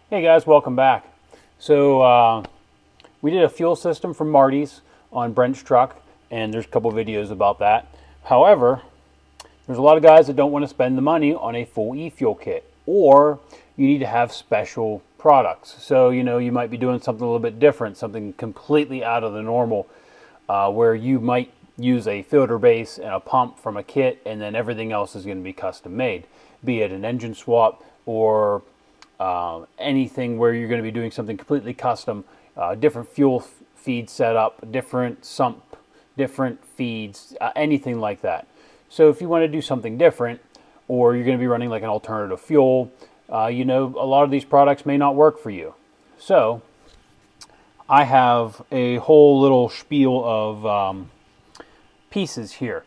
Hey guys, welcome back. So we did a fuel system from Marty's on Brent's truck, and there's a couple videos about that. However, there's a lot of guys that don't want to spend the money on a full e-fuel kit, or you need to have special products. So you might be doing something a little bit different, something completely out of the normal, where you might use a filter base and a pump from a kit, and then everything else is going to be custom made, be it an engine swap or anything where you're going to be doing something completely custom, different fuel feed setup, different sump, different feeds, anything like that. So if you want to do something different, or you're going to be running like an alternative fuel, a lot of these products may not work for you. So I have a whole little spiel of pieces here.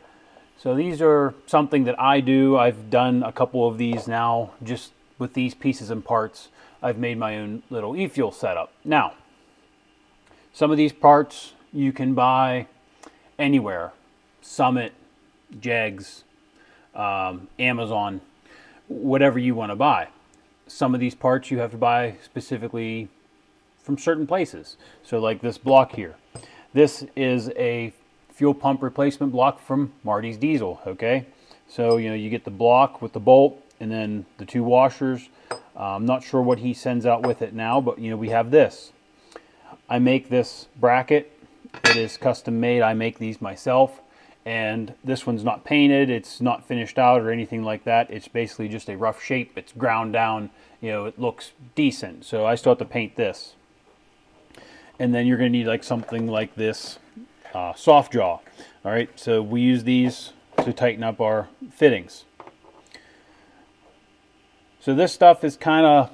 So these are something that I do. I've done a couple of these now, just with these pieces and parts. I've made my own little e-fuel setup. Now, some of these parts you can buy anywhere. Summit, Jegs, Amazon, whatever you want to buy. Some of these parts you have to buy specifically from certain places. So like this block here. This is a fuel pump replacement block from Marty's Diesel, okay? So, you get the block with the bolt, and then the two washers. I'm not sure what he sends out with it now, but we have this. I make this bracket. It is custom made. I make these myself, and this one's not painted. It's not finished out or anything like that. It's basically just a rough shape. It's ground down. It looks decent. So I still have to paint this. And then you're going to need like something like this soft jaw. All right. So we use these to tighten up our fittings. So this stuff is kind of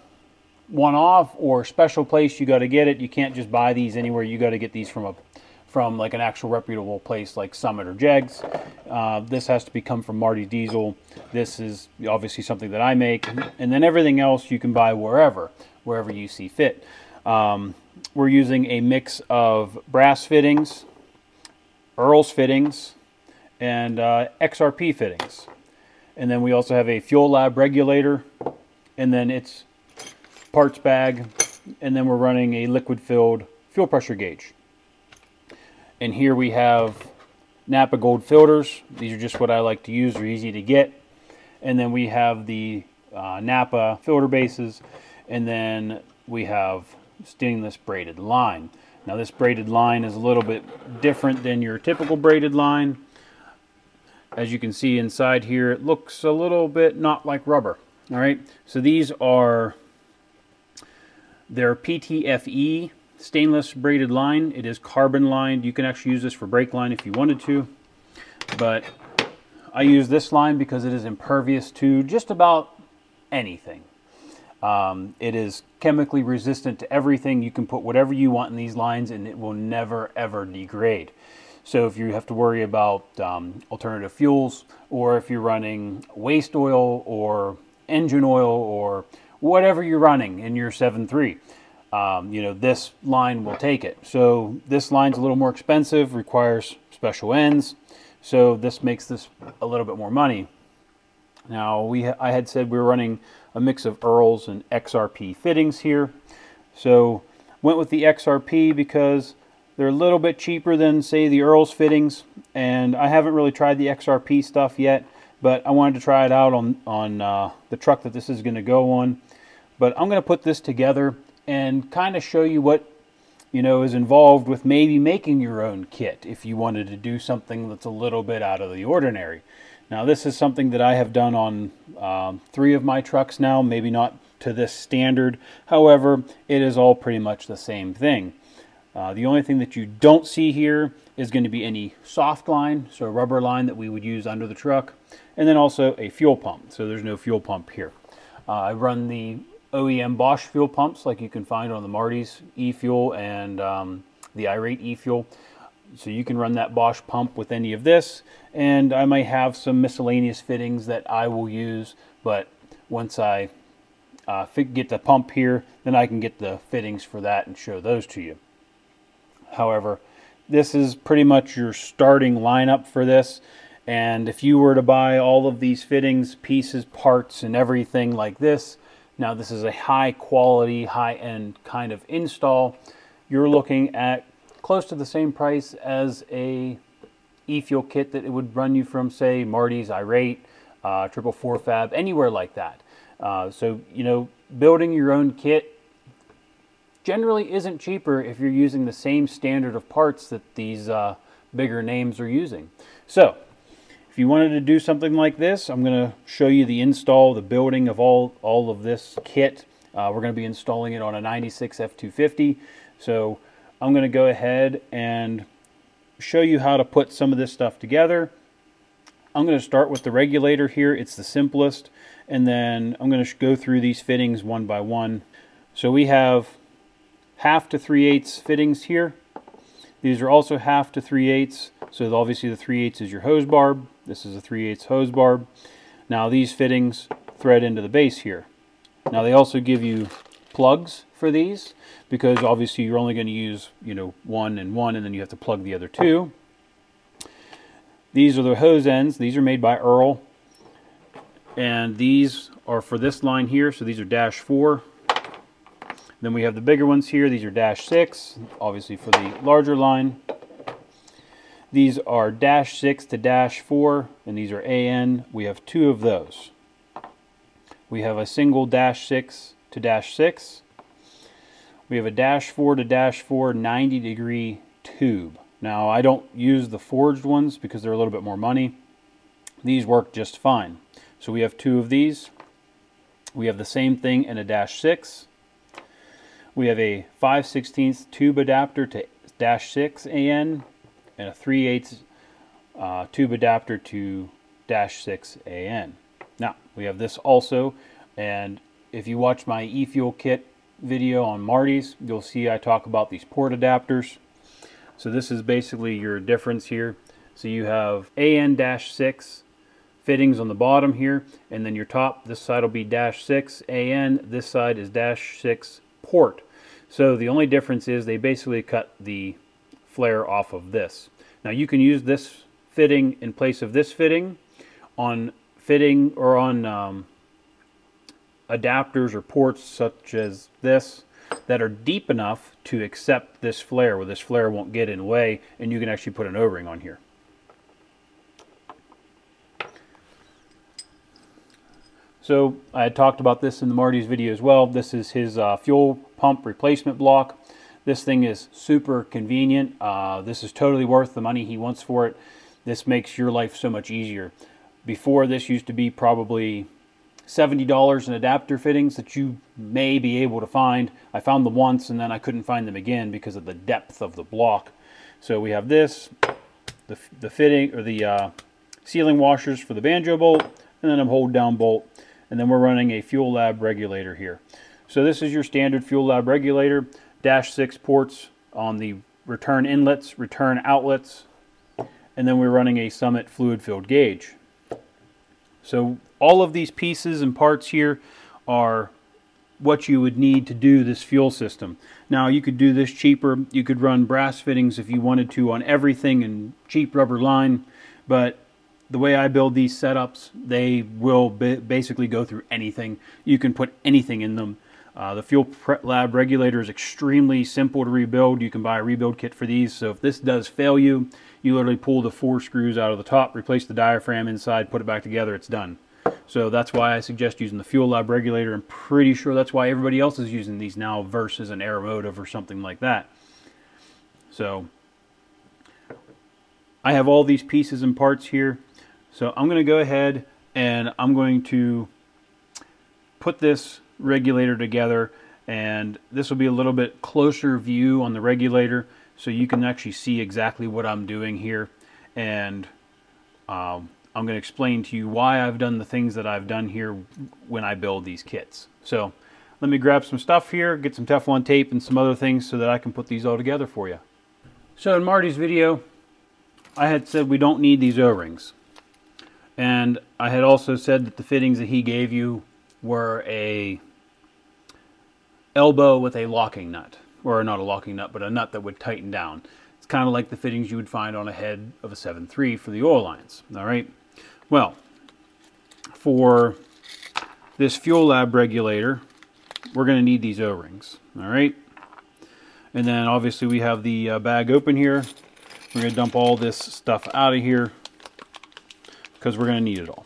one-off or special place. You got to get it. You can't just buy these anywhere. You got to get these from like an actual reputable place like Summit or Jegs. This has to come from Marty's Diesel. This is obviously something that I make, and then everything else you can buy wherever you see fit. We're using a mix of brass fittings, Earl's fittings, and XRP fittings. And then we also have a fuel lab regulator, and then its parts bag, and then we're running a liquid filled fuel pressure gauge. And here we have Napa Gold filters. These are just what I like to use. They're easy to get. And then we have the Napa filter bases, and then we have stainless braided line. Now this braided line is a little bit different than your typical braided line. As you can see inside here, it looks a little bit not like rubber. All right, so these are their PTFE stainless braided line. It is carbon lined. You can actually use this for brake line if you wanted to, but I use this line because it is impervious to just about anything. It is chemically resistant to everything. You can put whatever you want in these lines and it will never ever degrade. So if you have to worry about alternative fuels, or if you're running waste oil or engine oil or whatever you're running in your 7.3, this line will take it. So this line's a little more expensive, requires special ends. So this makes this a little bit more money. Now I had said we were running a mix of Earl's and XRP fittings here. So went with the XRP because they're a little bit cheaper than, say, the Earl's fittings, and I haven't really tried the XRP stuff yet, but I wanted to try it out on the truck that this is going to go on. But I'm going to put this together and kind of show you what is involved with maybe making your own kit if you wanted to do something that's a little bit out of the ordinary. Now this is something that I have done on 3 of my trucks now, maybe not to this standard. However, it is all pretty much the same thing. The only thing that you don't see here is going to be any soft line, so a rubber line that we would use under the truck, and then also a fuel pump. So there's no fuel pump here. I run the OEM Bosch fuel pumps like you can find on the Marty's e-fuel and the Irate e-fuel. So you can run that Bosch pump with any of this, and I might have some miscellaneous fittings that I will use, but once I get the pump here, then I can get the fittings for that and show those to you. However, this is pretty much your starting lineup for this, and if you were to buy all of these fittings, pieces, parts, and everything like this, Now this is a high quality, high-end kind of install. You're looking at close to the same price as a e-fuel kit that it would run you from, say, Marty's, Irate, 444 Fab, anywhere like that. So, you know, building your own kit generally isn't cheaper if you're using the same standard of parts that these bigger names are using. So, if you wanted to do something like this, I'm going to show you the install, the building of all of this kit. We're going to be installing it on a 96 F-250. So I'm going to go ahead and show you how to put some of this stuff together. I'm going to start with the regulator here. It's the simplest. And then I'm going to go through these fittings one by one. So we have 1/2 to 3/8 fittings here. These are also 1/2 to 3/8. So obviously the 3/8 is your hose barb. This is a 3/8 hose barb. Now these fittings thread into the base here. Now they also give you plugs for these, because obviously you're only going to use, you know, one and then you have to plug the other two. These are the hose ends. These are made by Earl, and these are for this line here. So these are -4. Then we have the bigger ones here. These are -6, obviously for the larger line. These are -6 to -4, and these are AN. We have 2 of those. We have a single -6 to -6. We have a -4 to -4 90-degree tube. Now I don't use the forged ones because they're a little bit more money. These work just fine. So we have 2 of these. We have the same thing in a -6. We have a 5/16 tube adapter to -6 AN and a 3/8 tube adapter to -6 AN. Now we have this also, and if you watch my e-fuel kit video on Marty's, you'll see I talk about these port adapters. So this is basically your difference here. So you have AN-6 fittings on the bottom here, and then your top, this side will be -6 AN, this side is -6 port. So the only difference is they basically cut the flare off of this. Now you can use this fitting in place of this fitting on adapters or ports such as this that are deep enough to accept this flare, where this flare won't get in the way, and you can actually put an O-ring on here. So I had talked about this in the Marty's video as well. This is his fuel pump replacement block. This thing is super convenient. This is totally worth the money he wants for it. This makes your life so much easier. Before, this used to be probably $70 in adapter fittings that you may be able to find. I found them once and then I couldn't find them again because of the depth of the block. So we have this, the fitting or the sealing washers for the banjo bolt, and then a hold down bolt, and then we're running a fuel lab regulator here. So this is your standard fuel lab regulator, -6 ports on the return inlets, return outlets, and then we're running a Summit fluid filled gauge. So all of these pieces and parts here are what you would need to do this fuel system. Now you could do this cheaper. You could run brass fittings if you wanted to on everything and cheap rubber line, but the way I build these setups, they will basically go through anything. You can put anything in them. The fuel lab regulator is extremely simple to rebuild. You can buy a rebuild kit for these. So if this does fail you, you literally pull the 4 screws out of the top, replace the diaphragm inside, put it back together, it's done. So that's why I suggest using the fuel lab regulator. I'm pretty sure that's why everybody else is using these now versus an Aeromotive or something like that. So I have all these pieces and parts here. So I'm going to go ahead and I'm going to put this regulator together, and this will be a little bit closer view on the regulator so you can actually see exactly what I'm doing here, and I'm going to explain to you why I've done the things that I've done here when I build these kits. So let me grab some stuff here, get some Teflon tape and some other things so that I can put these all together for you. So in Marty's video I had said we don't need these O-rings, and I had also said that the fittings that he gave you were a elbow with a locking nut, or not a locking nut, but a nut that would tighten down. It's kind of like the fittings you would find on a head of a 7.3 for the oil lines. All right. Well, for this fuel lab regulator, we're going to need these O-rings. All right. And then obviously we have the bag open here. We're going to dump all this stuff out of here because we're going to need it all.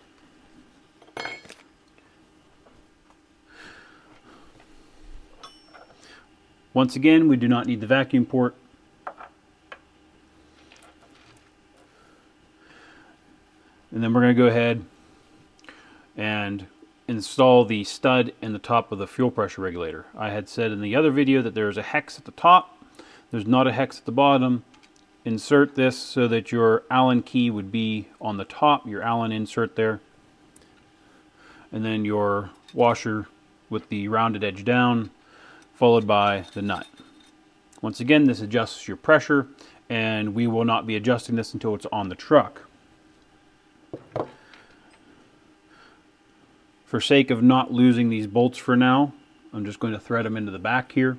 Once again, we do not need the vacuum port. And then we're going to go ahead and install the stud in the top of the fuel pressure regulator. I had said in the other video that there's a hex at the top. There's not a hex at the bottom. Insert this so that your Allen key would be on the top, your Allen insert there. And then your washer with the rounded edge down, followed by the nut. Once again, this adjusts your pressure, and we will not be adjusting this until it's on the truck. For sake of not losing these bolts for now, I'm just going to thread them into the back here.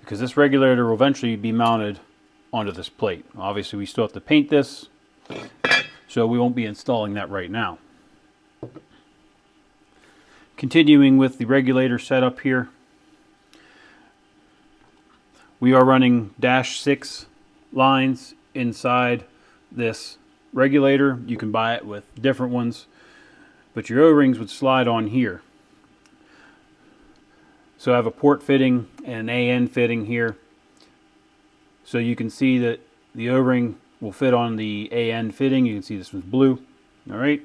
Because this regulator will eventually be mounted onto this plate. Obviously we still have to paint this, so we won't be installing that right now. Continuing with the regulator setup here, we are running -6 lines inside this regulator. You can buy it with different ones, but your O-rings would slide on here. So I have a port fitting and an AN fitting here. So you can see that the O-ring will fit on the AN fitting. You can see this one's blue. All right.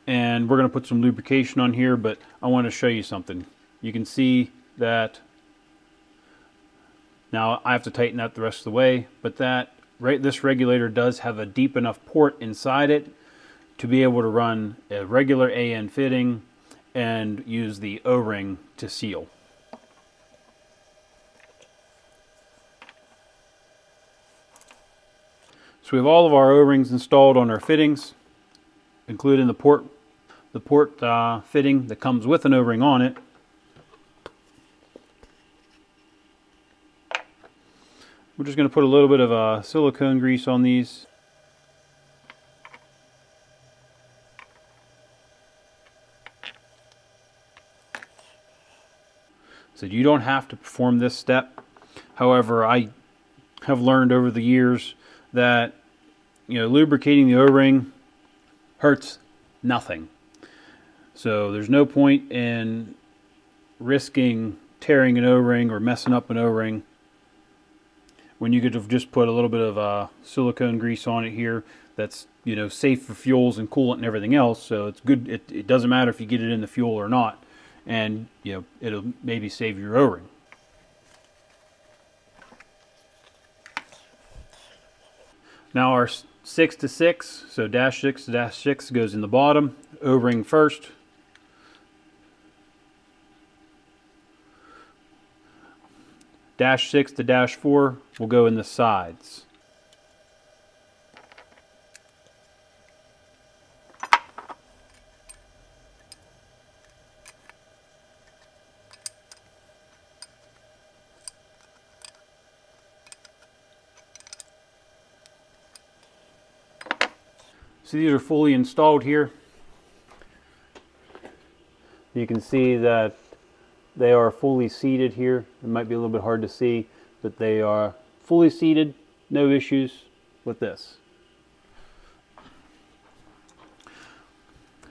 And we're going to put some lubrication on here, but I want to show you something. You can see that now I have to tighten that the rest of the way, but this regulator does have a deep enough port inside it to be able to run a regular AN fitting and use the O-ring to seal. So we have all of our O-rings installed on our fittings, including the port fitting that comes with an O-ring on it. We're just going to put a little bit of silicone grease on these. So you don't have to perform this step. However, I have learned over the years that lubricating the O-ring hurts nothing. So there's no point in risking tearing an O-ring or messing up an O-ring when you could have just put a little bit of silicone grease on it here that's safe for fuels and coolant and everything else. So it's good. It doesn't matter if you get it in the fuel or not, and it'll maybe save your O-ring. Now our 6 to 6, so -6 to -6 goes in the bottom, O-ring first. -6 to -4 will go in the sides. So these are fully installed here. You can see that they are fully seated here. It might be a little bit hard to see, but they are fully seated. No issues with this.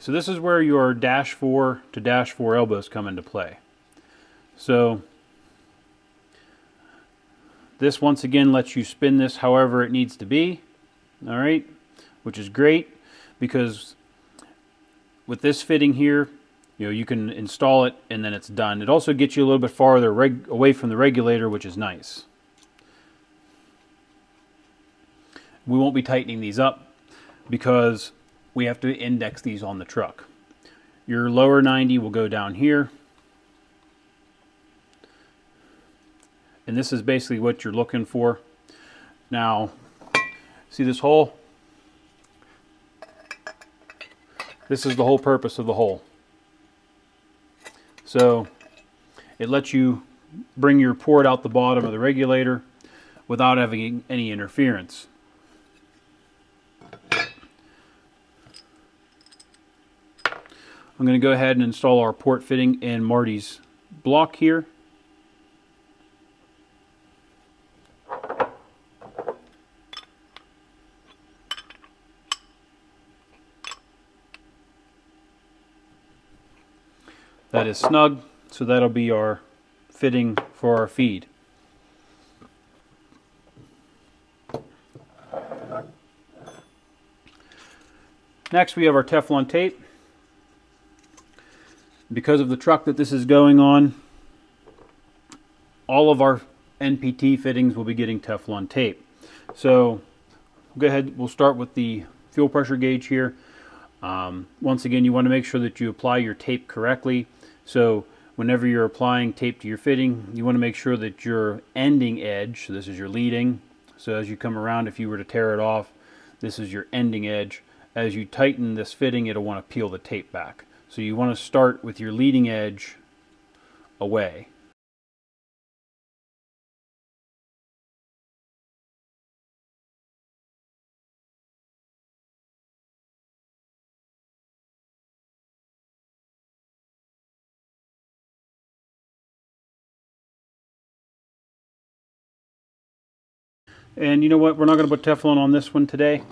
So this is where your -4 to -4 elbows come into play. So this once again lets you spin this however it needs to be. All right, which is great because with this fitting here, you can install it and then it's done. It also gets you a little bit farther away from the regulator, which is nice. We won't be tightening these up because we have to index these on the truck. Your lower 90 will go down here. And this is basically what you're looking for. Now, see this hole? This is the whole purpose of the hole. So it lets you bring your port out the bottom of the regulator without having any interference. I'm going to go ahead and install our port fitting in Marty's block here. That is snug, so that'll be our fitting for our feed. Next we have our Teflon tape. Because of the truck that this is going on, all of our NPT fittings will be getting Teflon tape. So go ahead, we'll start with the fuel pressure gauge here. Once again, you want to make sure that you apply your tape correctly. So whenever you're applying tape to your fitting, you want to make sure that your ending edge, so this is your leading, so as you come around, if you were to tear it off, this is your ending edge. As you tighten this fitting, it'll want to peel the tape back. So you want to start with your leading edge away. And you know what? We're not going to put Teflon on this one today,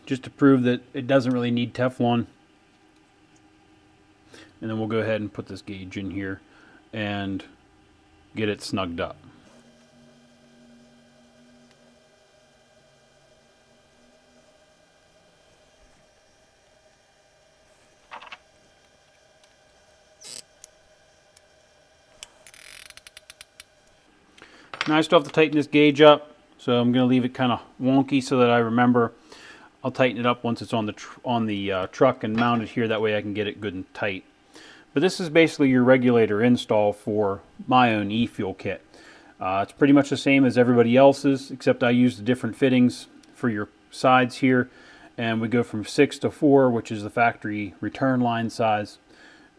just to prove that it doesn't really need Teflon. And then we'll go ahead and put this gauge in here and get it snugged up. Now I still have to tighten this gauge up. So I'm going to leave it kind of wonky so that I remember. I'll tighten it up once it's on the truck and mount it here. That way I can get it good and tight. But this is basically your regulator install for my own e-fuel kit. It's pretty much the same as everybody else's, except I use the different fittings for your sides here. And we go from 6 to 4, which is the factory return line size.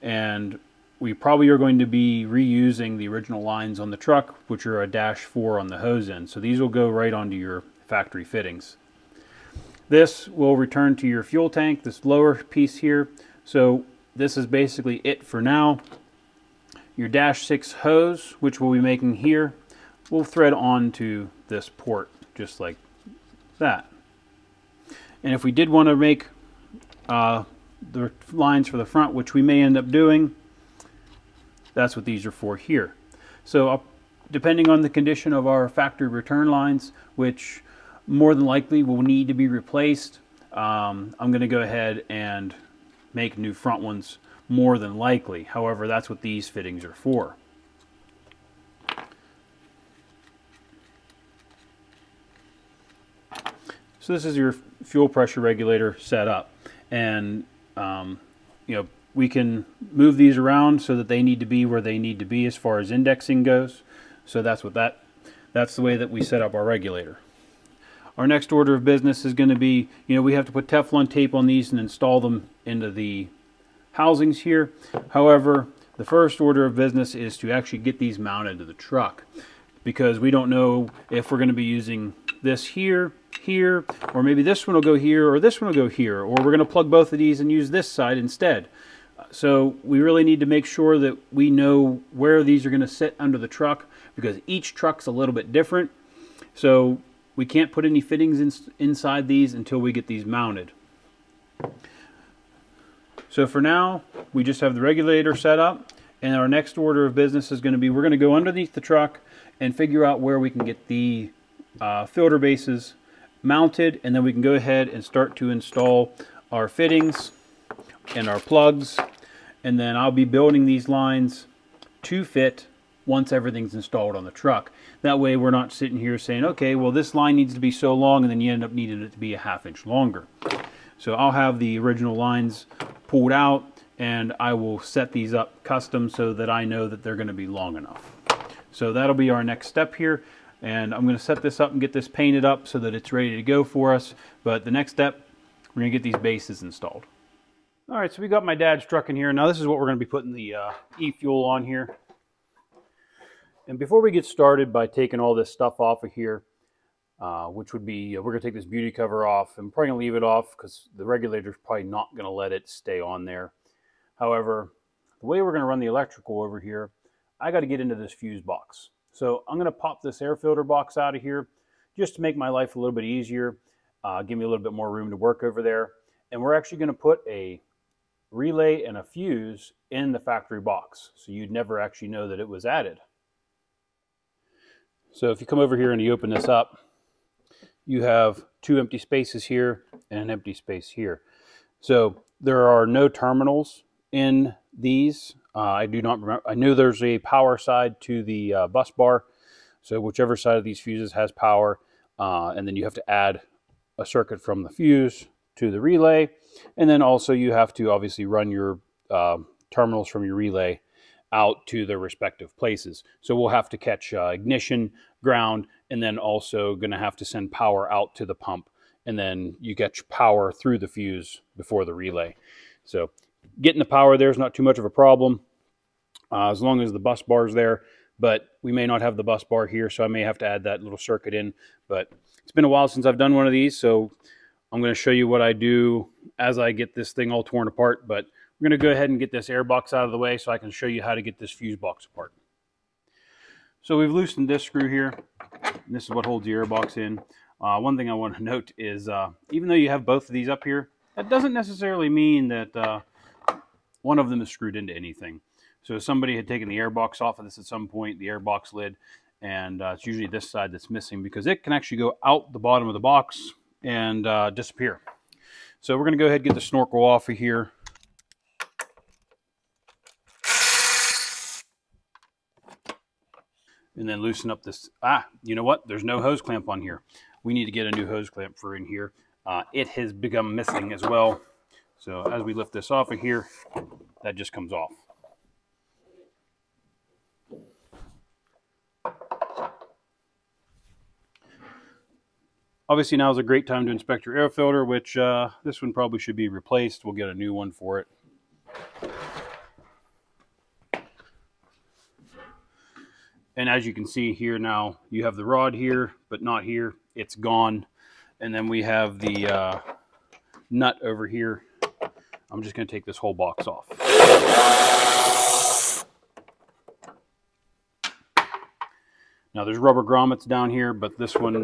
And we probably are going to be reusing the original lines on the truck, which are a -4 on the hose end. So these will go right onto your factory fittings. This will return to your fuel tank, this lower piece here. So this is basically it for now. Your -6 hose, which we'll be making here, will thread onto this port, just like that. And if we did want to make the lines for the front, which we may end up doing, that's what these are for here. So depending on the condition of our factory return lines, which more than likely will need to be replaced, I'm going to go ahead and make new front ones more than likely. However, that's what these fittings are for. So this is your fuel pressure regulator set up, and you know, we can move these around so that they need to be where they need to be as far as indexing goes. So that's the way that we set up our regulator. Our next order of business is going to be, you know, we have to put Teflon tape on these and install them into the housings here. However, the first order of business is to actually get these mounted to the truck, because we don't know if we're going to be using this here, or maybe this one will go here, or this one will go here, or we're going to plug both of these and use this side instead. So we really need to make sure that we know where these are going to sit under the truck, because each truck's a little bit different. So we can't put any fittings inside these until we get these mounted. So for now, we just have the regulator set up, and our next order of business is going to be, we're going to go underneath the truck and figure out where we can get the filter bases mounted, and then we can go ahead and start to install our fittings and our plugs. And then I'll be building these lines to fit once everything's installed on the truck. That way we're not sitting here saying, okay, well this line needs to be so long, and then you end up needing it to be a ½ inch longer. So I'll have the original lines pulled out, and I will set these up custom so that I know that they're going to be long enough. So that'll be our next step here, and I'm going to set this up and get this painted up so that it's ready to go for us. But the next step, we're going to get these bases installed. All right, so we got my dad's truck in here. Now this is what we're going to be putting the e-fuel on here. And before we get started by taking all this stuff off of here, which would be, we're going to take this beauty cover off and probably going to leave it off because the regulator's probably not going to let it stay on there. However, the way we're going to run the electrical over here, I got to get into this fuse box. So I'm going to pop this air filter box out of here just to make my life a little bit easier, give me a little bit more room to work over there. And we're actually going to put a relay and a fuse in the factory box, so you'd never actually know that it was added. So if you come over here and you open this up, you have two empty spaces here and an empty space here. So there are no terminals in these. I do not remember. I knew there's a power side to the bus bar. So whichever side of these fuses has power, and then you have to add a circuit from the fuse to the relay. And then also you have to obviously run your terminals from your relay out to their respective places. So we'll have to catch ignition, ground, and then also going to have to send power out to the pump. And then you get power through the fuse before the relay. So getting the power there is not too much of a problem as long as the bus bar is there. But we may not have the bus bar here, so I may have to add that little circuit in. But it's been a while since I've done one of these, so I'm going to show you what I do as I get this thing all torn apart. But we're going to go ahead and get this air box out of the way so I can show you how to get this fuse box apart. So we've loosened this screw here. And this is what holds the air box in. One thing I want to note is even though you have both of these up here, that doesn't necessarily mean that one of them is screwed into anything. So if somebody had taken the air box off of this at some point, the air box lid, and it's usually this side that's missing because it can actually go out the bottom of the box and disappear. So we're going to go ahead and get the snorkel off of here. And then loosen up this. You know what? There's no hose clamp on here. We need to get a new hose clamp for in here. It has become missing as well. So as we lift this off of here, that just comes off. Obviously now is a great time to inspect your air filter, which this one probably should be replaced. We'll get a new one for it. And as you can see here now, you have the rod here, but not here. It's gone. And then we have the nut over here. I'm just going to take this whole box off. Now there's rubber grommets down here, but this one,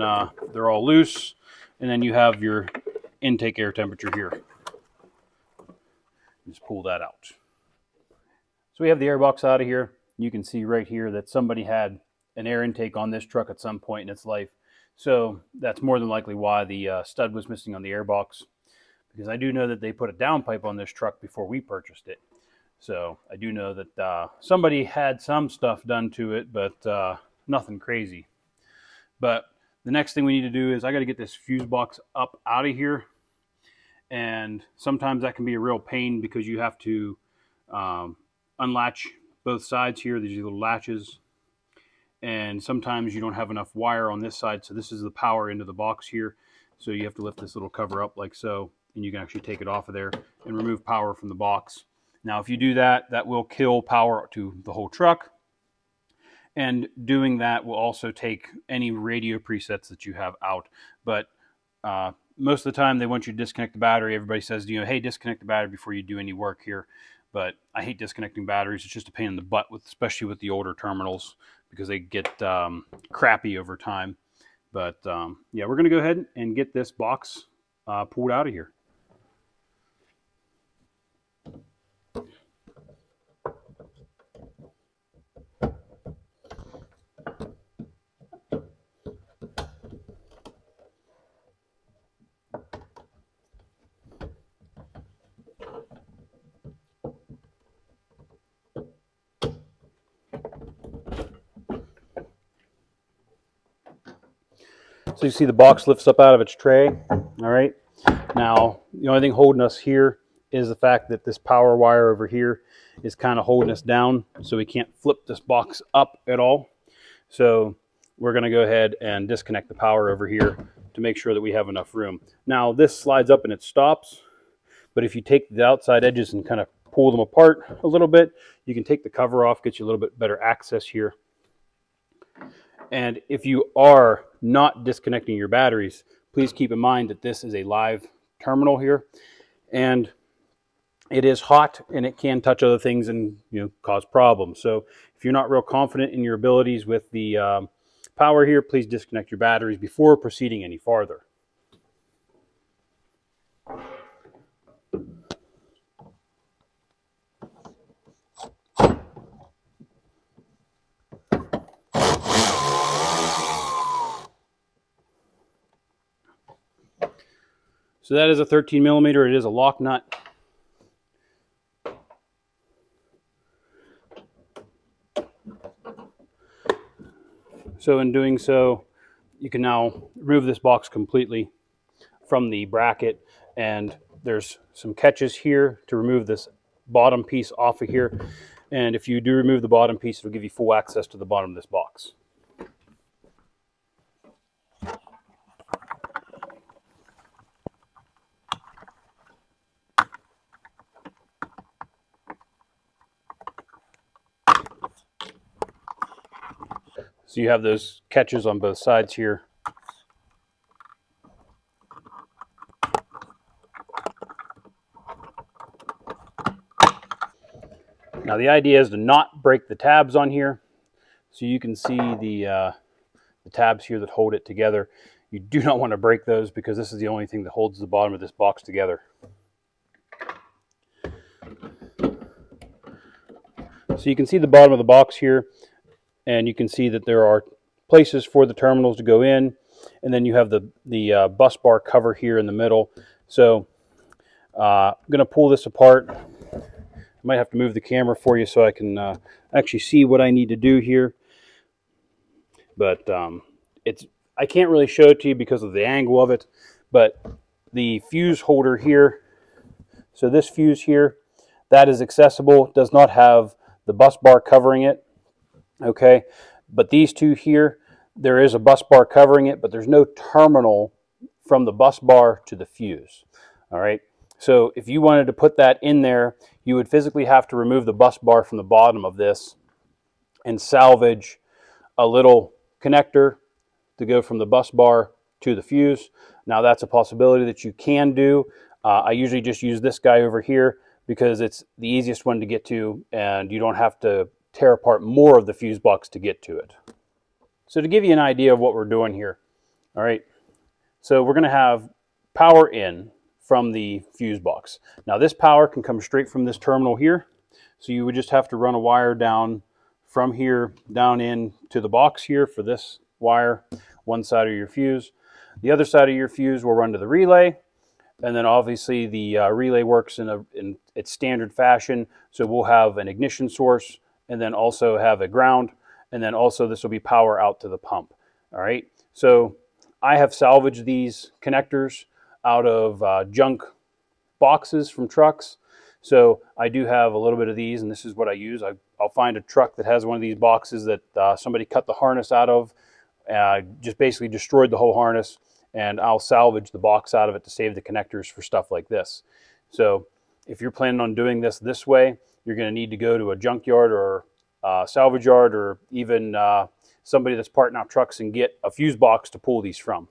they're all loose. And then you have your intake air temperature here. Just pull that out. So we have the air box out of here. You can see right here that somebody had an air intake on this truck at some point in its life. So that's more than likely why the stud was missing on the air box. Because I do know that they put a downpipe on this truck before we purchased it. So I do know that somebody had some stuff done to it, but nothing crazy. But the next thing we need to do is I got to get this fuse box up out of here. And sometimes that can be a real pain because you have to unlatch both sides here. These are little latches. And sometimes you don't have enough wire on this side. So this is the power into the box here. So you have to lift this little cover up like so. And you can actually take it off of there and remove power from the box. Now, if you do that, that will kill power to the whole truck. And doing that will also take any radio presets that you have out. But most of the time, they want you to disconnect the battery. Everybody says, you know, hey, disconnect the battery before you do any work here. But I hate disconnecting batteries. It's just a pain in the butt, especially with the older terminals, because they get crappy over time. But yeah, we're going to go ahead and get this box pulled out of here. So you see the box lifts up out of its tray. All right. Now, the only thing holding us here is the fact that this power wire over here is kind of holding us down. So we can't flip this box up at all. So we're going to go ahead and disconnect the power over here to make sure that we have enough room. Now this slides up and it stops. But if you take the outside edges and kind of pull them apart a little bit, you can take the cover off, get you a little bit better access here. And if you are not disconnecting your batteries, please keep in mind that this is a live terminal here, and it is hot and it can touch other things and cause problems. So if you're not real confident in your abilities with the power here, please disconnect your batteries before proceeding any farther. So that is a 13 millimeter. It is a lock nut. So in doing so, you can now remove this box completely from the bracket, and there's some catches here to remove this bottom piece off of here. And if you do remove the bottom piece, it'll give you full access to the bottom of this box. So you have those catches on both sides here. Now the idea is to not break the tabs on here. So you can see the tabs here that hold it together. You do not want to break those because this is the only thing that holds the bottom of this box together. So you can see the bottom of the box here, and you can see that there are places for the terminals to go in, and then you have the bus bar cover here in the middle. So I'm going to pull this apart. I might have to move the camera for you so I can actually see what I need to do here. But I can't really show it to you because of the angle of it. But the fuse holder here, so this fuse here, that is accessible. It does not have the bus bar covering it. Okay, but these two here, there is a bus bar covering it, but there's no terminal from the bus bar to the fuse. All right, so if you wanted to put that in there, you would physically have to remove the bus bar from the bottom of this and salvage a little connector to go from the bus bar to the fuse. Now that's a possibility that you can do. I usually just use this guy over here because it's the easiest one to get to, and you don't have to tear apart more of the fuse box to get to it. So to give you an idea of what we're doing here, all right, so we're going to have power in from the fuse box. Now this power can come straight from this terminal here, so you would just have to run a wire down from here down in to the box here for this wire, one side of your fuse. The other side of your fuse will run to the relay, and then obviously the relay works in its standard fashion, so we'll have an ignition source, and then also have a ground, and then also this will be power out to the pump. All right, so I have salvaged these connectors out of junk boxes from trucks. So I do have a little bit of these, and this is what I use. I'll find a truck that has one of these boxes that somebody cut the harness out of, just basically destroyed the whole harness, and I'll salvage the box out of it to save the connectors for stuff like this. So if you're planning on doing this way, you're going to need to go to a junkyard or salvage yard, or even somebody that's parting out trucks and get a fuse box to pull these from.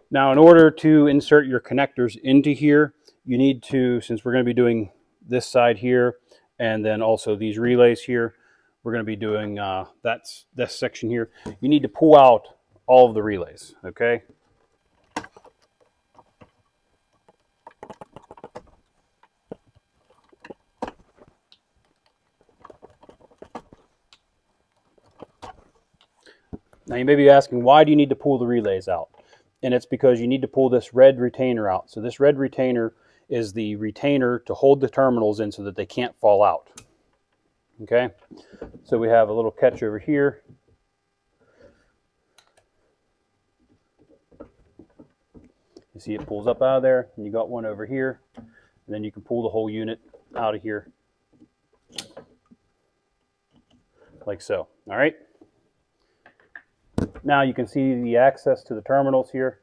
Now, in order to insert your connectors into here, you need to, since we're going to be doing this side here, and then also these relays here, we're going to be doing this section here. You need to pull out all of the relays, okay? Now you may be asking, why do you need to pull the relays out? And it's because you need to pull this red retainer out. So this red retainer is the retainer to hold the terminals in so that they can't fall out. Okay, so we have a little catch over here. You see it pulls up out of there, and you got one over here, and then you can pull the whole unit out of here like so. All right. Now you can see the access to the terminals here,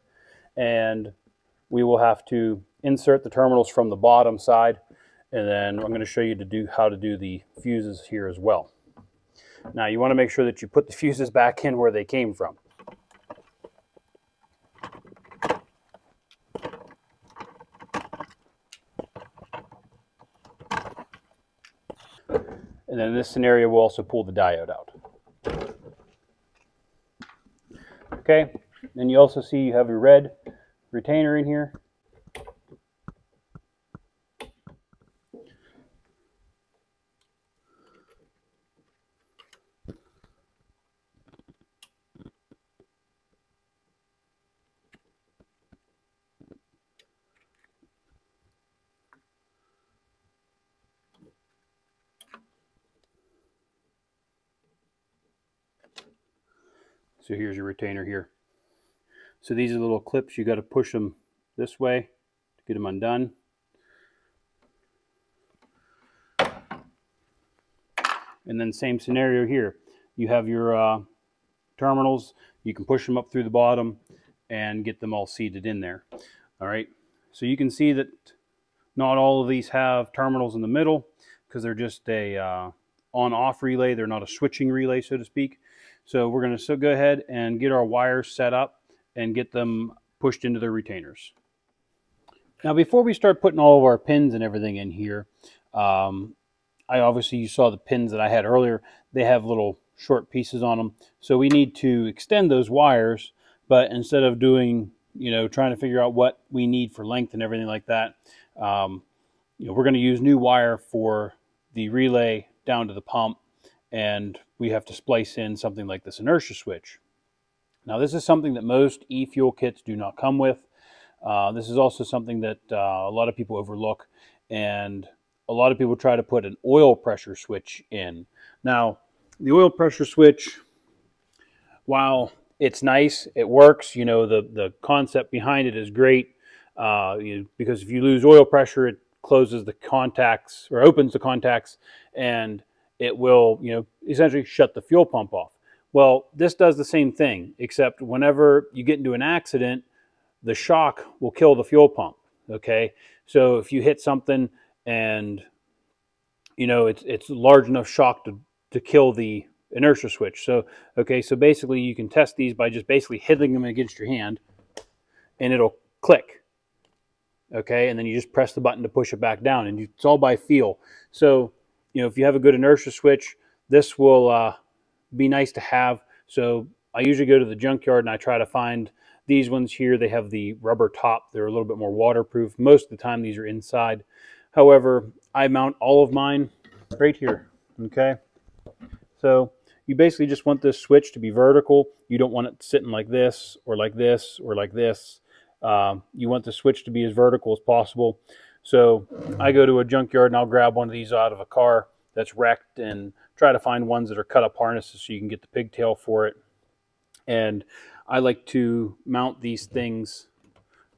and we will have to insert the terminals from the bottom side, And then I'm going to show you how to do the fuses here as well. Now you want to make sure that you put the fuses back in where they came from. And then in this scenario, we'll also pull the diode out. Okay, then you also see you have your red retainer in here. So here's your retainer here. So these are little clips, you got to push them this way to get them undone. And then same scenario here. You have your terminals, you can push them up through the bottom and get them all seated in there. All right, so you can see that not all of these have terminals in the middle because they're just a on-off relay. They're not a switching relay, so to speak. So we're going to go ahead and get our wires set up and get them pushed into the retainers. Now before we start putting all of our pins and everything in here, you saw the pins that I had earlier. They have little short pieces on them. So we need to extend those wires, but instead of doing, trying to figure out what we need for length and everything like that, we're going to use new wire for the relay down to the pump, and we have to splice in something like this inertia switch. Now this is something that most e-fuel kits do not come with. This is also something that a lot of people overlook, and a lot of people try to put an oil pressure switch in. Now the oil pressure switch, while it's nice, it works, the concept behind it is great, because if you lose oil pressure, it closes the contacts or opens the contacts, and it will, essentially shut the fuel pump off. Well, this does the same thing, except whenever you get into an accident, the shock will kill the fuel pump. Okay, so if you hit something and it's large enough shock to kill the inertia switch. So so basically you can test these by just basically hitting them against your hand, and it'll click. Okay, and then you just press the button to push it back down, and it's all by feel. So if you have a good inertia switch, this will be nice to have. So I usually go to the junkyard and I try to find these ones here. They have the rubber top. They're a little bit more waterproof. Most of the time these are inside. However, I mount all of mine right here. Okay, so you basically just want this switch to be vertical. You don't want it sitting like this or like this or like this. You want the switch to be as vertical as possible. So I go to a junkyard and I'll grab one of these out of a car that's wrecked and try to find ones that are cut up harnesses so you can get the pigtail for it. And I like to mount these things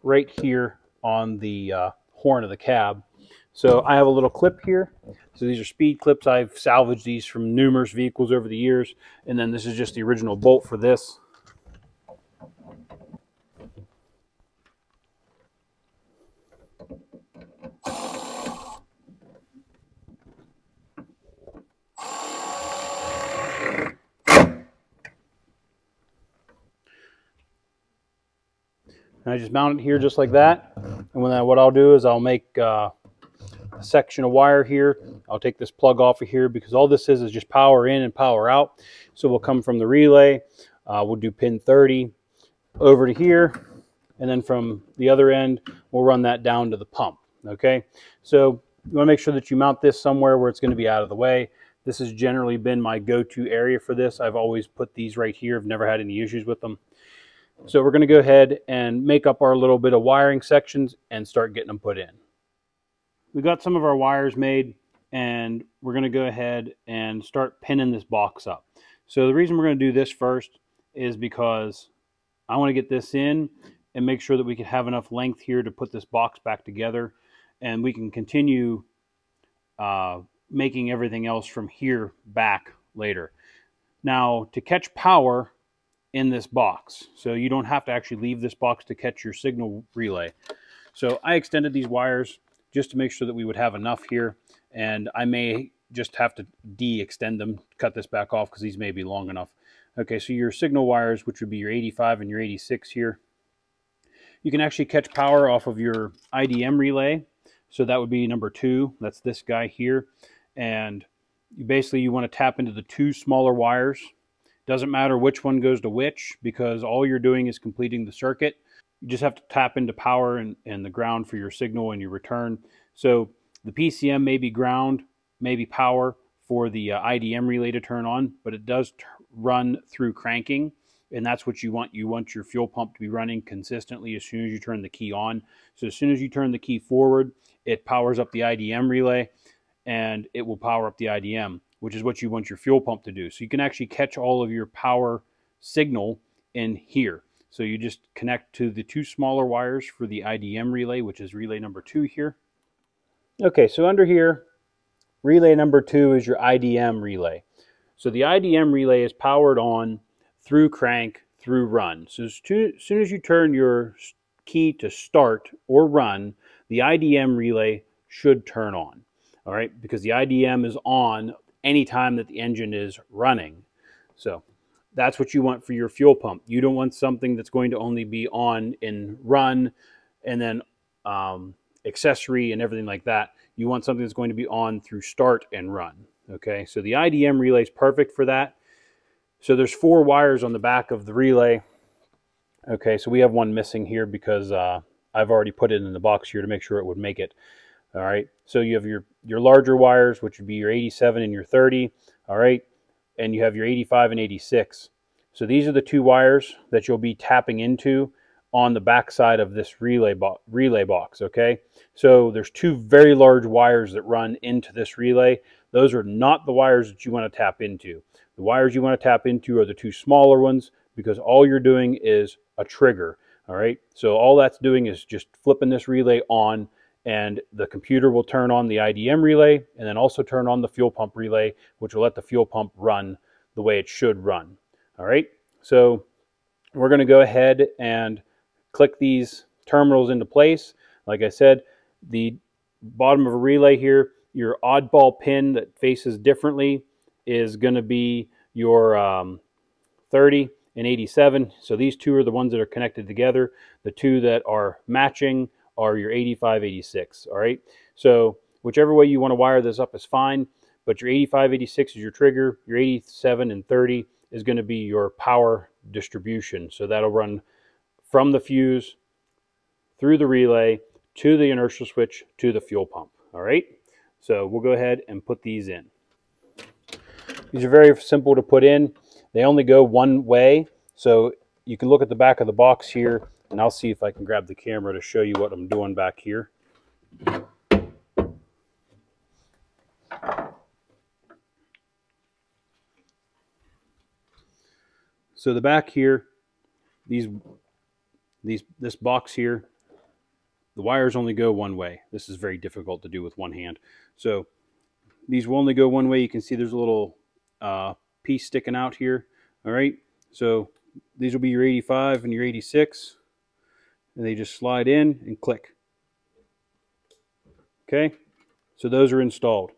right here on the horn of the cab. So I have a little clip here. So these are speed clips. I've salvaged these from numerous vehicles over the years. And then this is just the original bolt for this. And I just mount it here just like that. And what I'll do is I'll make a section of wire here. I'll take this plug off of here because all this is just power in and power out. So we'll come from the relay. We'll do pin 30 over to here. And then from the other end, we'll run that down to the pump. Okay. So you want to make sure that you mount this somewhere where it's going to be out of the way. This has generally been my go-to area for this. I've always put these right here. I've never had any issues with them. So we're going to go ahead and make up our little bit of wiring sections and start getting them put in. We got some of our wires made, and we're going to go ahead and start pinning this box up. So the reason we're going to do this first is because I want to get this in and make sure that we can have enough length here to put this box back together, and we can continue making everything else from here back later. Now, to catch power in this box, so you don't have to actually leave this box to catch your signal relay. So I extended these wires just to make sure that we would have enough here. And I may just have to de-extend them, cut this back off because these may be long enough. Okay, so your signal wires, which would be your 85 and your 86 here, you can actually catch power off of your IDM relay. So that would be number 2. That's this guy here. And you want to tap into the 2 smaller wires. Doesn't matter which one goes to which, because all you're doing is completing the circuit. You just have to tap into power and the ground for your signal and your return. So the PCM may be ground, maybe power for the IDM relay to turn on, but it does run through cranking. And that's what you want. You want your fuel pump to be running consistently as soon as you turn the key on. So as soon as you turn the key forward, it powers up the IDM relay and it will power up the IDM, which is what you want your fuel pump to do. So you can actually catch all of your power signal in here. So you just connect to the 2 smaller wires for the IDM relay, which is relay number 2 here. Okay, so under here, relay number 2 is your IDM relay. So the IDM relay is powered on through crank, through run. So as soon as you turn your key to start or run, the IDM relay should turn on. All right, because the IDM is on anytime that the engine is running. So that's what you want for your fuel pump. You don't want something that's going to only be on in run and then accessory and everything like that. You want something that's going to be on through start and run. Okay, so the IDM relay is perfect for that. So there's 4 wires on the back of the relay. Okay, so we have one missing here because I've already put it in the box here to make sure it would make it. All right, so you have your larger wires, which would be your 87 and your 30. All right, and you have your 85 and 86. So these are the 2 wires that you'll be tapping into on the back side of this relay box. Okay, so there's 2 very large wires that run into this relay. Those are not the wires that you want to tap into. The wires you want to tap into are the 2 smaller ones, because all you're doing is a trigger. All right, so all that's doing is just flipping this relay on, and the computer will turn on the IDM relay and then also turn on the fuel pump relay, which will let the fuel pump run the way it should run. All right, so we're going to go ahead and click these terminals into place. Like I said, the bottom of a relay here, your oddball pin that faces differently is going to be your 30 and 87. So these 2 are the ones that are connected together. The 2 that are matching are your 85, 86. All right, so whichever way you want to wire this up is fine, but your 85, 86 is your trigger. Your 87 and 30 is going to be your power distribution. So that'll run from the fuse through the relay to the inertial switch to the fuel pump. All right, so we'll go ahead and put these in. These are very simple to put in. They only go one way, so you can look at the back of the box here, and I'll see if I can grab the camera to show you what I'm doing back here. So the back here, this box here, the wires only go one way. This is very difficult to do with one hand. So these will only go one way. You can see there's a little piece sticking out here. All right, so these will be your 85 and your 86, and they just slide in and click. Okay, so those are installed.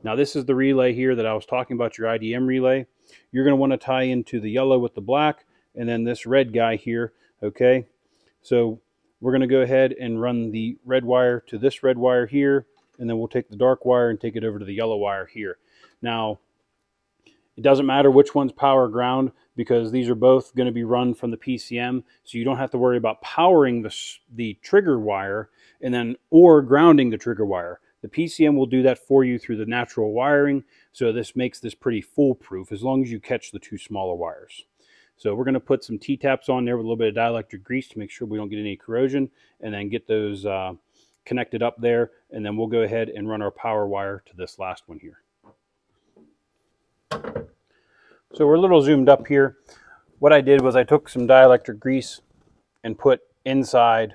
Now this is the relay here that I was talking about, your IDM relay. You're going to want to tie into the yellow with the black, and then this red guy here. Okay, so we're going to go ahead and run the red wire to this red wire here, and then we'll take the dark wire and take it over to the yellow wire here. Now, it doesn't matter which one's power ground, because these are both going to be run from the PCM, so you don't have to worry about powering the trigger wire and then or grounding the trigger wire. The PCM will do that for you through the natural wiring, so this makes this pretty foolproof as long as you catch the 2 smaller wires. So we're going to put some T-taps on there with a little bit of dielectric grease to make sure we don't get any corrosion, and then get those connected up there, and then we'll go ahead and run our power wire to this last one here. So we're a little zoomed up here. What I did was I took some dielectric grease and put inside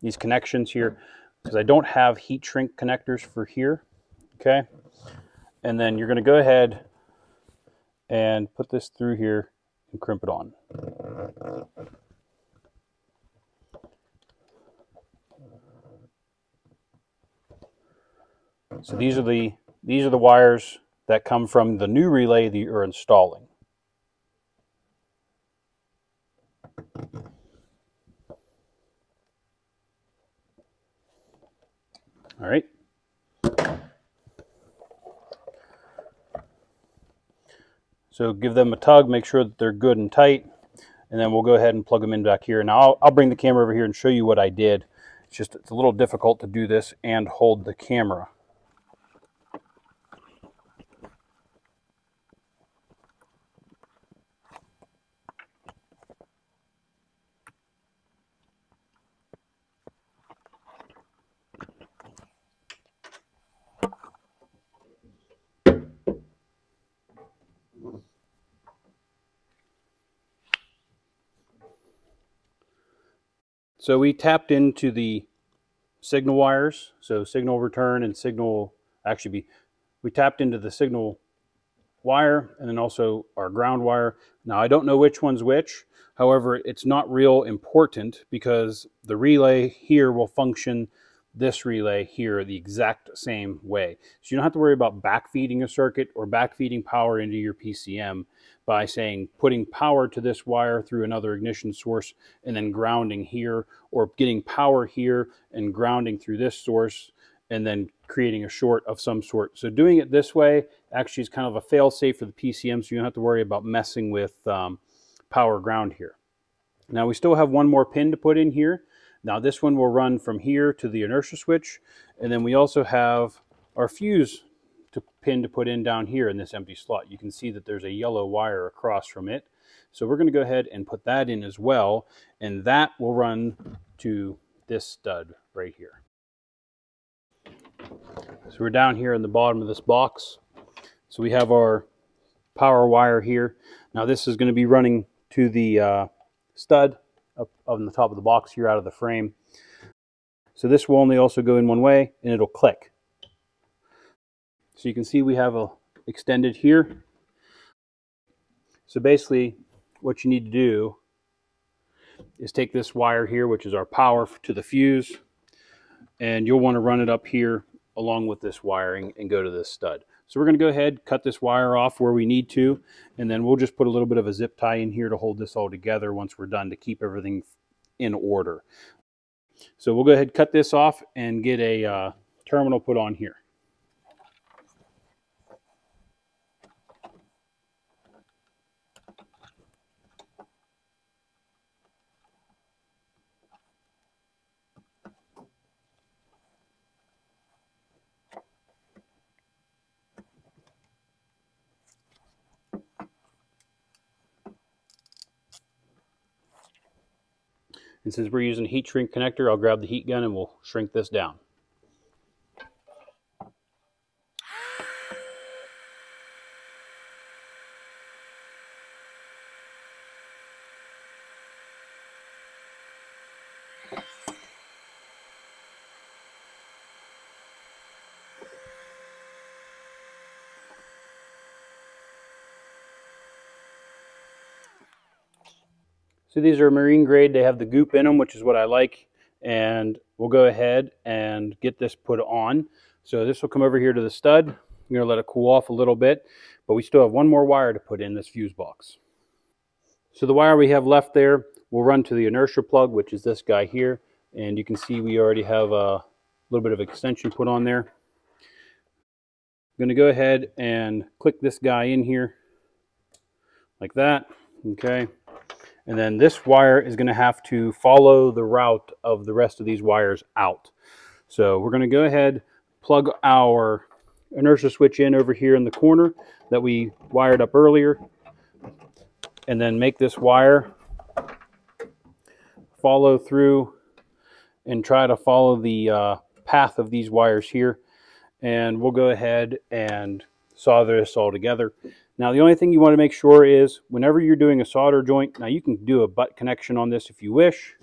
these connections here, because I don't have heat shrink connectors for here. Okay, and then you're going to go ahead and put this through here and crimp it on. So these are the wires that come from the new relay that you're installing. All right. So give them a tug, make sure that they're good and tight, and then we'll go ahead and plug them in back here. Now I'll bring the camera over here and show you what I did. It's a little difficult to do this and hold the camera. So we tapped into the signal wires, so signal return and signal, we tapped into the signal wire and then also our ground wire. Now I don't know which one's which, however it's not real important because the relay here will function this relay here the exact same way. So you don't have to worry about backfeeding a circuit or backfeeding power into your PCM by saying putting power to this wire through another ignition source and then grounding here, or getting power here and grounding through this source and then creating a short of some sort. So doing it this way actually is kind of a fail-safe for the PCM, so you don't have to worry about messing with power ground here. Now we still have one more pin to put in here. Now this one will run from here to the inertia switch, and then we also have our fuse pin to put in down here in this empty slot. You can see that there's a yellow wire across from it. So we're going to go ahead and put that in as well, and that will run to this stud right here. So we're down here in the bottom of this box. So we have our power wire here. Now this is going to be running to the stud up on the top of the box here out of the frame. So this will only also go in one way and it'll click. So you can see we have a extended here. So basically what you need to do is take this wire here, which is our power to the fuse, and you'll want to run it up here along with this wiring and go to this stud. So we're going to go ahead, cut this wire off where we need to, and then we'll just put a little bit of a zip tie in here to hold this all together once we're done, to keep everything in order. So we'll go ahead, cut this off, and get a terminal put on here. And since we're using a heat shrink connector, I'll grab the heat gun and we'll shrink this down. So these are marine grade. They have the goop in them, which is what I like. And we'll go ahead and get this put on. So this will come over here to the stud. I'm going to let it cool off a little bit, but we still have one more wire to put in this fuse box. So the wire we have left there will run to the inertia plug, which is this guy here. And you can see we already have a little bit of extension put on there. I'm going to go ahead and click this guy in here like that. Okay. And then this wire is going to have to follow the route of the rest of these wires out. So we're going to go ahead, plug our inertia switch in over here in the corner that we wired up earlier, and then make this wire follow through and try to follow the path of these wires here. And we'll go ahead and solder this all together. Now the only thing you want to make sure is whenever you're doing a solder joint, now you can do a butt connection on this if you wish.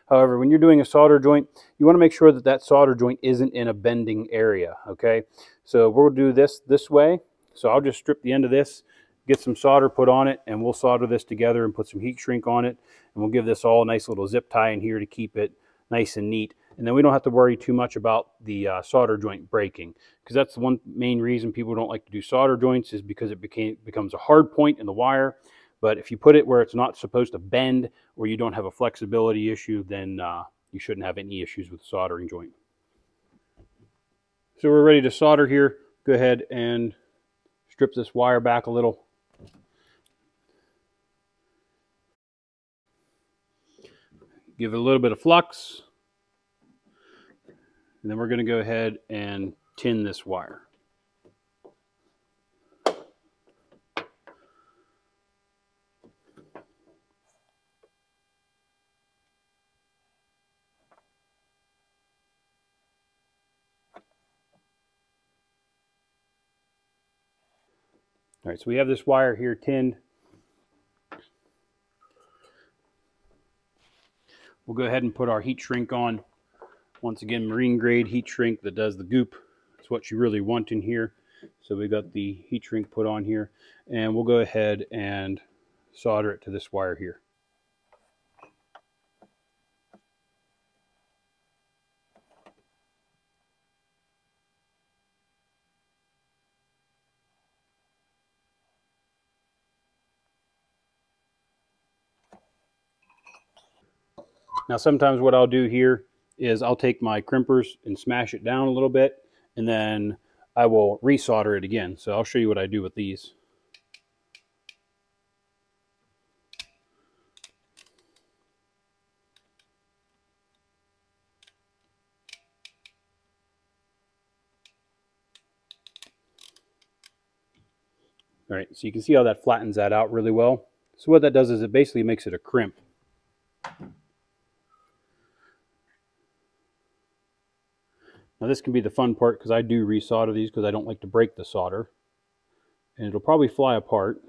However, when you're doing a solder joint, you want to make sure that that solder joint isn't in a bending area, okay? So we'll do this way. So I'll just strip the end of this, get some solder put on it, and we'll solder this together and put some heat shrink on it. And we'll give this all a nice little zip tie in here to keep it nice and neat. and then we don't have to worry too much about the solder joint breaking, because that's the one main reason people don't like to do solder joints, is because it becomes a hard point in the wire. But if you put it where it's not supposed to bend, or you don't have a flexibility issue, then you shouldn't have any issues with the soldering joint. So we're ready to solder here. Go ahead and strip this wire back a little. Give it a little bit of flux. And then we're going to go ahead and tin this wire. All right, so we have this wire here tinned. We'll go ahead and put our heat shrink on. Once again, marine grade heat shrink that does the goop. It's what you really want in here. So we got the heat shrink put on here, and we'll go ahead and solder it to this wire here. Now sometimes what I'll do here is I'll take my crimpers and smash it down a little bit, and then I will resolder it again. So I'll show you what I do with these. All right, so you can see how that flattens that out really well. So what that does is it basically makes it a crimp. Now this can be the fun part, because I do resolder these because I don't like to break the solder. And it'll probably fly apart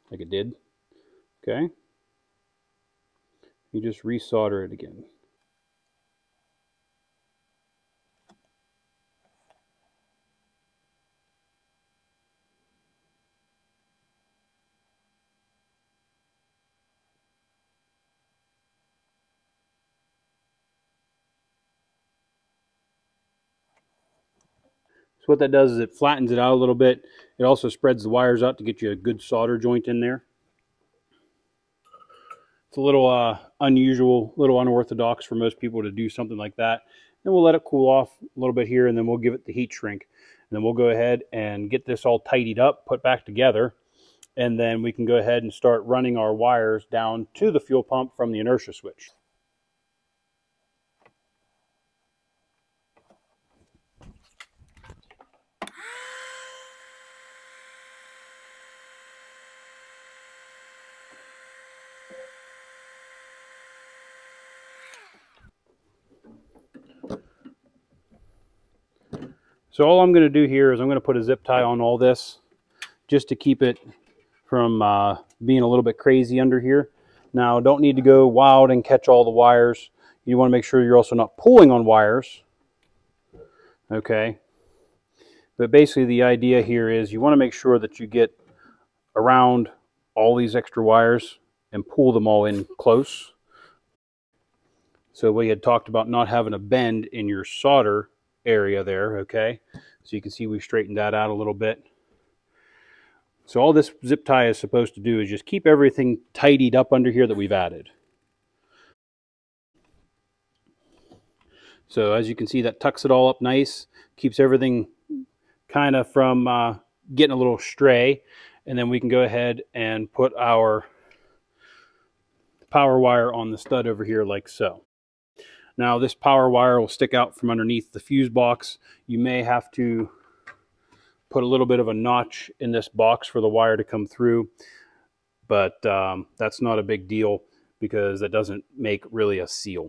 like it did. Okay. You just resolder it again. So what that does is it flattens it out a little bit. It also spreads the wires out to get you a good solder joint in there. It's a little unusual, a little unorthodox for most people to do something like that. Then we'll let it cool off a little bit here, and then we'll give it the heat shrink. And then we'll go ahead and get this all tidied up, put back together, and then we can go ahead and start running our wires down to the fuel pump from the inertia switch. So all I'm going to do here is I'm going to put a zip tie on all this, just to keep it from being a little bit crazy under here. Now, don't need to go wild and catch all the wires. You want to make sure you're also not pulling on wires. Okay. But basically the idea here is you want to make sure that you get around all these extra wires and pull them all in close. So we had talked about not having a bend in your solder area there, okay? So you can see we straightened that out a little bit. So all this zip tie is supposed to do is just keep everything tidied up under here that we've added. So as you can see, that tucks it all up nice, keeps everything kind of from getting a little stray. And then we can go ahead and put our power wire on the stud over here like so. Now this power wire will stick out from underneath the fuse box. You may have to put a little bit of a notch in this box for the wire to come through, but that's not a big deal because that doesn't make really a seal.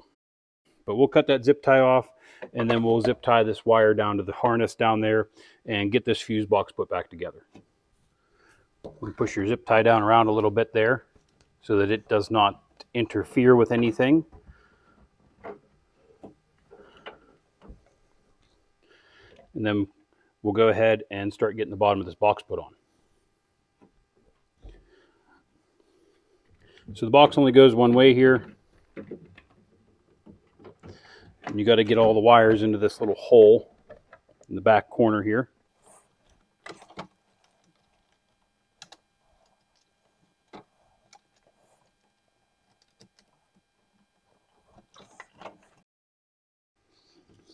But we'll cut that zip tie off, and then we'll zip tie this wire down to the harness down there and get this fuse box put back together. You push your zip tie down around a little bit there so that it does not interfere with anything. And then we'll go ahead and start getting the bottom of this box put on. So the box only goes one way here. And you got to get all the wires into this little hole in the back corner here.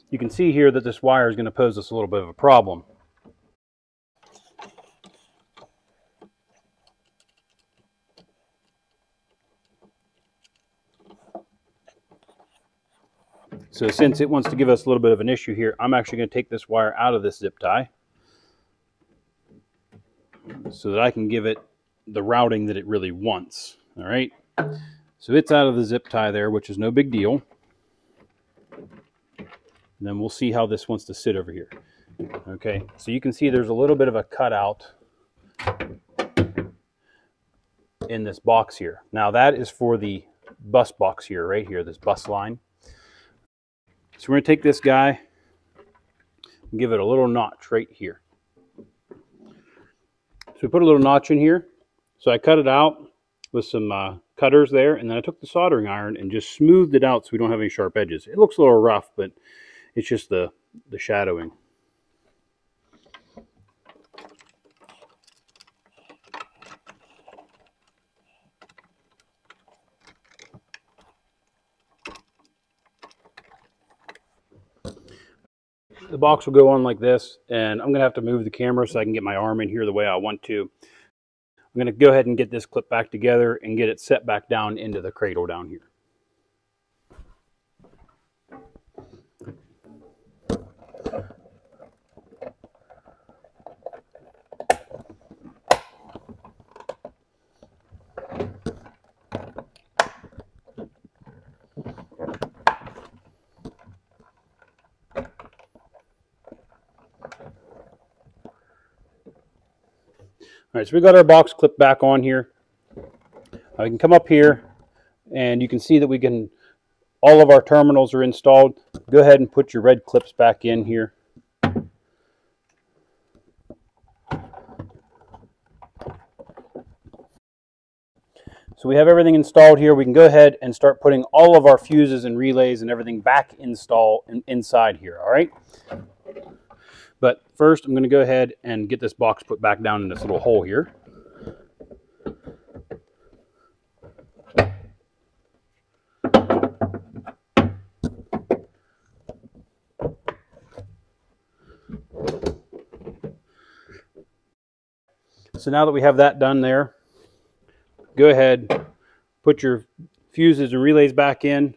You can see here that this wire is going to pose us a little bit of a problem. So since it wants to give us a little bit of an issue here, I'm actually going to take this wire out of this zip tie so that I can give it the routing that it really wants. All right. So it's out of the zip tie there, which is no big deal. And then we'll see how this wants to sit over here. Okay, so you can see there's a little bit of a cutout in this box here. Now that is for the bus box here, right here, this bus line. So we're going to take this guy and give it a little notch right here. So we put a little notch in here. So I cut it out with some cutters there, and then I took the soldering iron and just smoothed it out so we don't have any sharp edges. It looks a little rough, but it's just the shadowing. The box will go on like this, and I'm going to have to move the camera so I can get my arm in here the way I want to. I'm going to go ahead and get this clip back together and get it set back down into the cradle down here. All right, so we got our box clipped back on here. We can come up here and you can see that all of our terminals are installed. Go ahead and put your red clips back in here. So we have everything installed here. We can go ahead and start putting all of our fuses and relays and everything back inside here, all right? But first, I'm going to go ahead and get this box put back down in this little hole here. So now that we have that done there, go ahead, put your fuses and relays back in.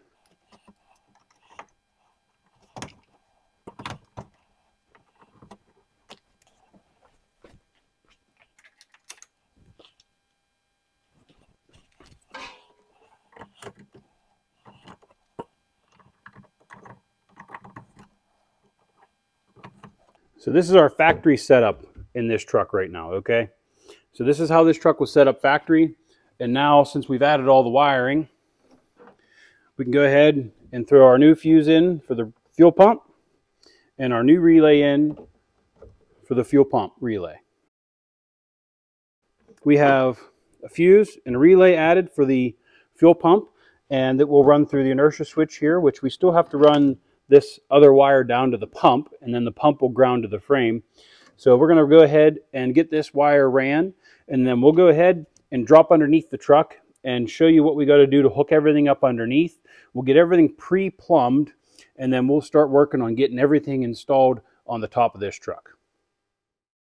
So this is our factory setup in this truck right now, okay? So this is how this truck was set up factory. And now, since we've added all the wiring, we can go ahead and throw our new fuse in for the fuel pump and our new relay in for the fuel pump relay. We have a fuse and a relay added for the fuel pump, and it will run through the inertia switch here, which we still have to run this other wire down to the pump, and then the pump will ground to the frame. So we're going to go ahead and get this wire ran, and then we'll go ahead and drop underneath the truck and show you what we got to do to hook everything up underneath. We'll get everything pre-plumbed, and then we'll start working on getting everything installed on the top of this truck.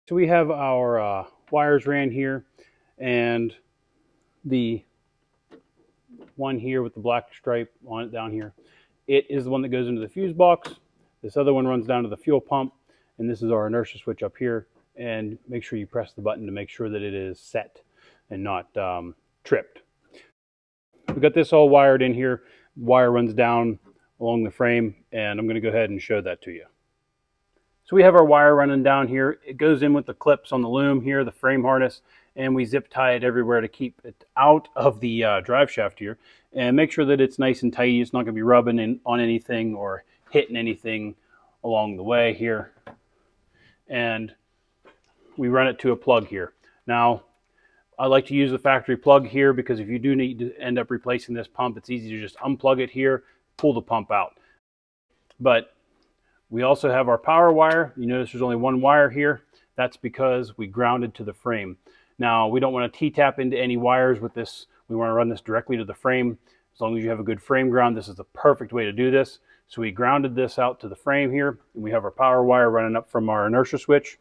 So we have our wires ran here, and the one here with the black stripe on it down here, it is the one that goes into the fuse box. This other one runs down to the fuel pump, and this is our inertia switch up here. And make sure you press the button to make sure that it is set and not tripped. We've got this all wired in here. Wire runs down along the frame, and I'm going to go ahead and show that to you. So we have our wire running down here. It goes in with the clips on the loom here, the frame harness, and we zip tie it everywhere to keep it out of the drive shaft here, and make sure that it's nice and tight. It's not going to be rubbing on anything or hitting anything along the way here. And we run it to a plug here. Now, I like to use the factory plug here because if you do need to end up replacing this pump, it's easy to just unplug it here, pull the pump out. But we also have our power wire. You notice there's only one wire here. That's because we grounded to the frame. Now, we don't want to T-tap into any wires with this. We want to run this directly to the frame. As long as you have a good frame ground, this is the perfect way to do this. So we grounded this out to the frame here, and we have our power wire running up from our inertia switch.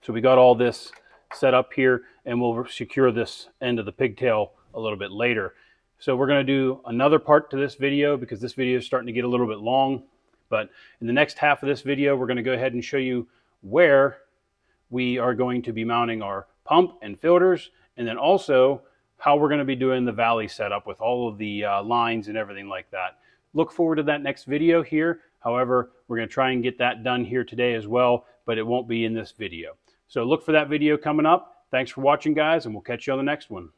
So we got all this set up here, and we'll secure this end of the pigtail a little bit later. So we're going to do another part to this video because this video is starting to get a little bit long. But in the next half of this video, we're going to go ahead and show you where we are going to be mounting our pump and filters, and then also how we're going to be doing the valley setup with all of the lines and everything like that. Look forward to that next video here. However, we're going to try and get that done here today as well, but it won't be in this video. So look for that video coming up. Thanks for watching, guys, and we'll catch you on the next one.